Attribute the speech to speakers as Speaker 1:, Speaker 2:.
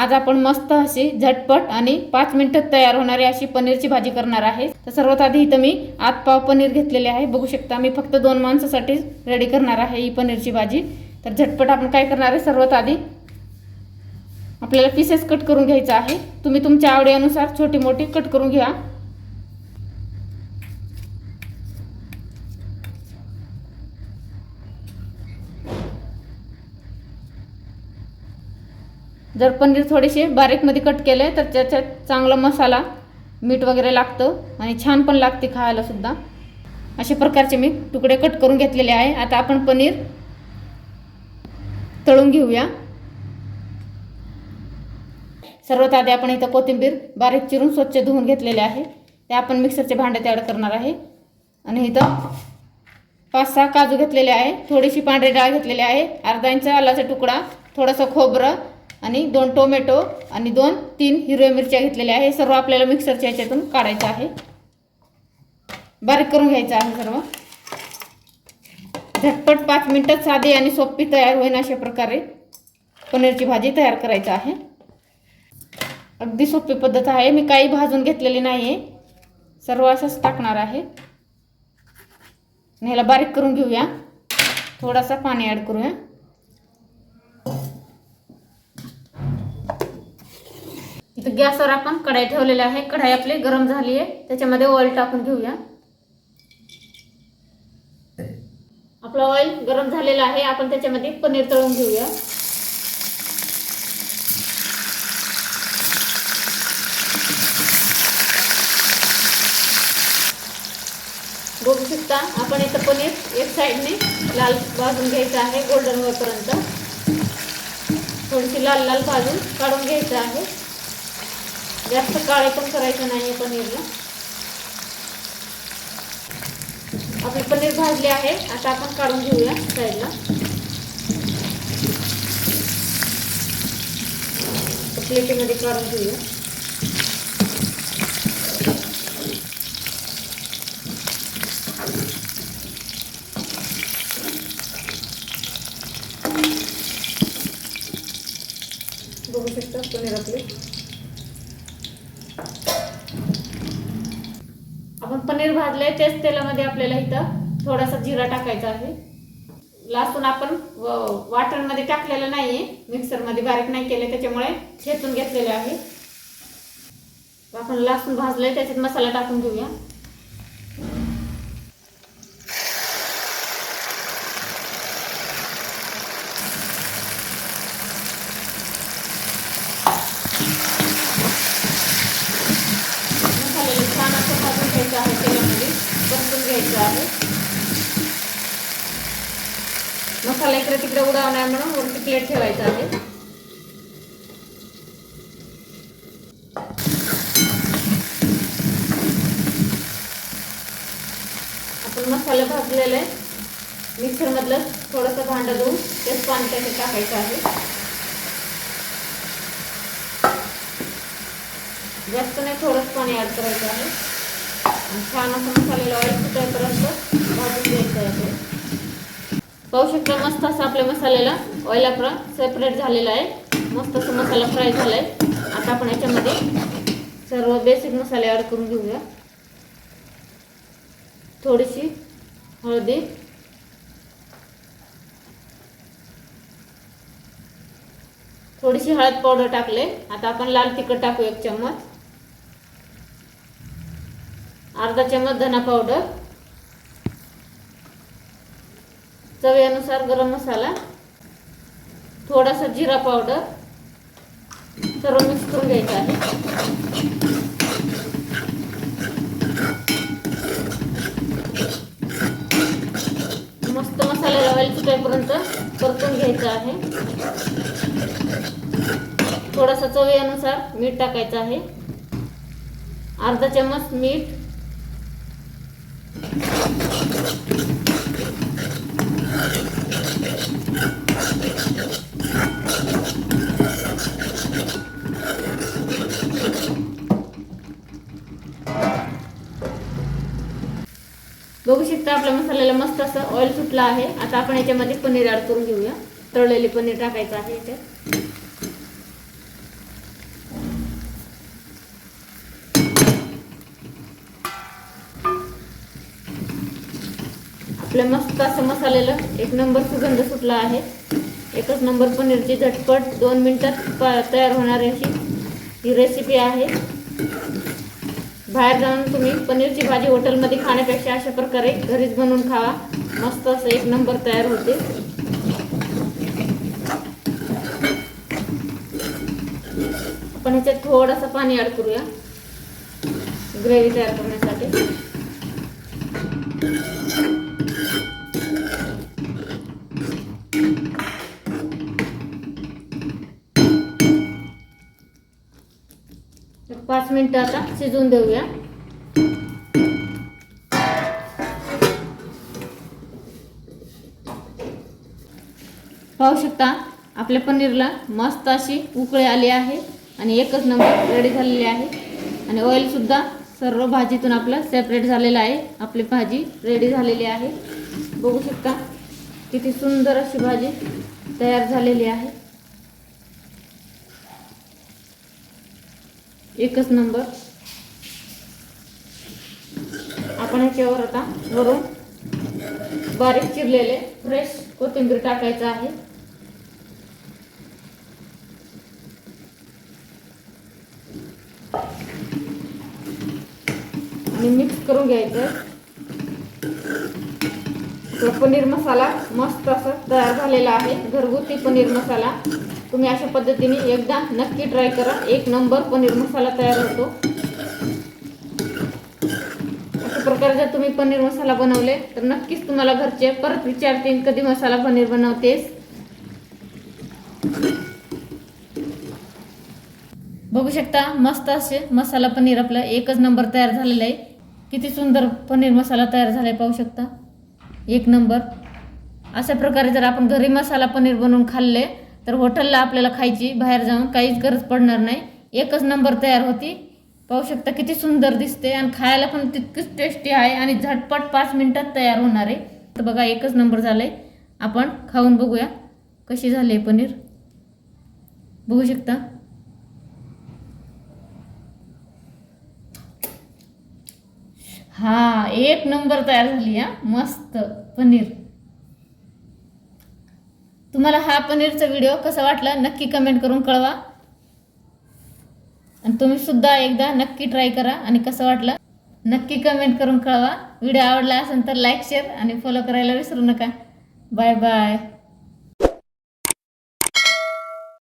Speaker 1: आज आपण मस्त अशी झटपट आणि 5 मिनिटात तयार होणारी अशी पनीरची भाजी करणार आहे। तर सर्वात आधी इथं मी 8 पाव पनीर घेतलेले आहे। बघू शकता मी फक्त 2 माणसासाठी रेडी करणार आहे ही पनीरची भाजी। तर झटपट आपण काय करणार आहे, सर्वात आधी आपल्याला पीसेस कट करून घ्यायचा आहे। तुम्ही तुमच्या आवडीनुसार छोटी मोठी कट करून घ्या। जर पनीर थोडेसे बारीक मध्ये कट केले तर त्याच्यात चांगला मसाला मीठ वगैरे लागतं आणि छान पण लागते खायला सुद्धा। अशा प्रकारचे मी तुकडे कट करून घेतलेले आहे। आता आपण पनीर तळून घेऊया। सर्वात आधी आपण इथं कोथिंबीर बारीक चिरून स्वच्छ धुवून घेतलेले आहे, ते आपण मिक्सरच्या भांड्यात ॲड करणार आहे। आणि इथं 5-6 काजू घेतलेले आहे, थोडीशी पांढरी डाळ घेतलेली आहे, अर्धा इंच आल्याचा तुकडा, थोडासा खोबरं आणि 2 टोमॅटो आणि 2-3 हिरव्या मिरच्या घेतलेल्या आहे। हे सर्व आपल्याला मिक्सरच्या ह्याच्यातून काढायचं आहे, बारीक करून घ्यायचं आहे सर्व। झटपट 5 मिनिटात साधी आणि सोपी तयार होईल अशा प्रकारे पनीरची भाजी तयार करायची आहे। अगदी सोपी पद्धत आहे, मी काही भाजून घेतलेली नाही आहे, सर्व असंच टाकणार आहे। ह्याला बारीक करून घेऊया, थोडासा पाणी ॲड करूया। इथं गॅसवर आपण कढाई ठेवलेली आहे, कढाई आपली गरम झाली आहे, त्याच्यामध्ये ऑइल टाकून घेऊया। आपलं ऑइल गरम झालेलं आहे, आपण त्याच्यामध्ये पनीर तळून घेऊया। बघू शकता आपण इथं पनीर एक साइडने लाल भाजून घ्यायचं आहे, गोल्डन होईपर्यंत थोडीशी लाल लाल भाजून काढून घ्यायचं आहे। जास्त काळे पण करायचं नाही पनीरला। आपले पनीर भाजले आहे, आता आपण काढून घेऊया साईडला। प्लेटमध्ये काढून घेऊया। बघू शकता पनीर आपले। आपण पनीर भाजले त्याच तेलामध्ये आपल्याला इथं थोडासा जिरा टाकायचा आहे। लसूण आपण वाटणमध्ये टाकलेलं नाहीये, मिक्सरमध्ये बारीक नाही केले, त्याच्यामुळे ठेचून घेतलेले आहे। आपण लसूण भाजले त्याच्यात मसाला टाकून घेऊया। मसाला इकडे तिकडे उडावू नये म्हणून वरती प्लेट ठेवायचा आहे। आपण मसाला भाजलेला आहे, मिक्सर मधलं थोडंसं भांडं धुवून तेच पाणी त्याच्यात टाकायचं आहे। जास्त नाही, थोडंच पाणी ॲड करायचं आहे आणि छान असं मसाल्याला ऑइल सुटेपर्यंत भाजून घ्यायचं आहे। पाहू शकता मस्त असं आपल्या मसाल्याला ऑइल आपला सेपरेट झालेला आहे, मस्त असं मसाला फ्राय झाला आहे। आता आपण याच्यामध्ये सर्व बेसिक मसाले ॲड करून घेऊया। थोडीशी हळदी, थोडीशी हळद पावडर टाकले। आता आपण लाल तिखट टाकू 1 चम्मच, अर्धा चम्मच धना पावडर, चवीनुसार गरम मसाला, थोडासा जिरा पावडर, सर्व मिक्स करून घ्यायचं आहे। मस्त मसाल्याला ऑइल सुटेपर्यंत परतून घ्यायचं आहे। थोडासा चवीनुसार मीठ टाकायचं आहे, अर्धा चम्मच मीठ, बघू शकता आपल्या मसाल्याला मस्त असं ऑइल सुटलं आहे। आता आपण याच्यामध्ये पनीर ॲड करून घेऊया। तळलेले पनीर टाकायचं आहे याच्यात। आपल्या मस्त असं मसाल्याला एक नंबर सुगंध सुटला आहे। एकच नंबर पनीरची झटपट 2 मिनिटात तयार होणारी अशी ही रेसिपी आहे। बाहेर जाऊन तुम्ही पनीरची भाजी हॉटेलमध्ये खाण्यापेक्षा अशा प्रकारे घरीच बनवून खावा, मस्त असं एक नंबर तयार होते। आपण ह्याच्यात थोडंसं पाणी ॲड करूया ग्रेव्ही तयार करण्यासाठी। 5 मिनिटं आता शिजवून देऊया। पाहू शकता आपल्या पनीरला मस्त अशी उकळी आली आहे आणि एकच नंबर रेडी झालेली आहे आणि ऑइल सुद्धा सर्व भाजीतून आपलं सेपरेट झालेलं आहे। आपली भाजी रेडी झालेली आहे, बघू शकता किती सुंदर अशी भाजी तयार झालेली आहे, एकच नंबर। आपण ह्याच्यावर आता वरून बारीक चिरलेले फ्रेश कोथिंबीर टाकायचं आहे आणि मिक्स करून घ्यायचं। तो पनीर मसाला मस्त असा तयार झालेला आहे, घरगुती पनीर मसाला। तुम्ही अशा पद्धतीने एकदा नक्की ट्राय करा, एक नंबर पनीर मसाला तयार होतो। अशा प्रकारे जर तुम्ही पनीर मसाला बनवले तर नक्कीच तुम्हाला घरचे परत विचारतील कधी मसाला पनीर बनवतेस। बघू शकता मस्त असे मसाला पनीर आपलं एकच नंबर तयार झालेलं आहे। किती सुंदर पनीर मसाला तयार झालाय पाहू शकता, एक नंबर। अशा प्रकारे जर आपण घरी मसाला पनीर बनवून खाल्ले तर हॉटेलला आपल्याला खायची बाहेर जाऊन काहीच गरज पडणार नाही, एकच नंबर तयार होती। पाहू शकता किती सुंदर दिसते आणि खायला पण तितकीच टेस्टी आहे आणि झटपट 5 मिनिटात तयार होणार आहे। तर बघा एकच नंबर झालंय, आपण खाऊन बघूया कशी झाली पनीर, बघू शकता। हा एक नंबर तयार झाली हा मस्त पनीर। तुम्हाला हा पनीरचा व्हिडिओ कसा वाटला नक्की कमेंट करून कळवा आणि तुम्ही सुद्धा एकदा नक्की ट्राय करा आणि कसं वाटलं नक्की कमेंट करून कळवा। व्हिडिओ आवडला असेल तर लाईक शेअर आणि फॉलो करायला विसरू नका। Bye bye.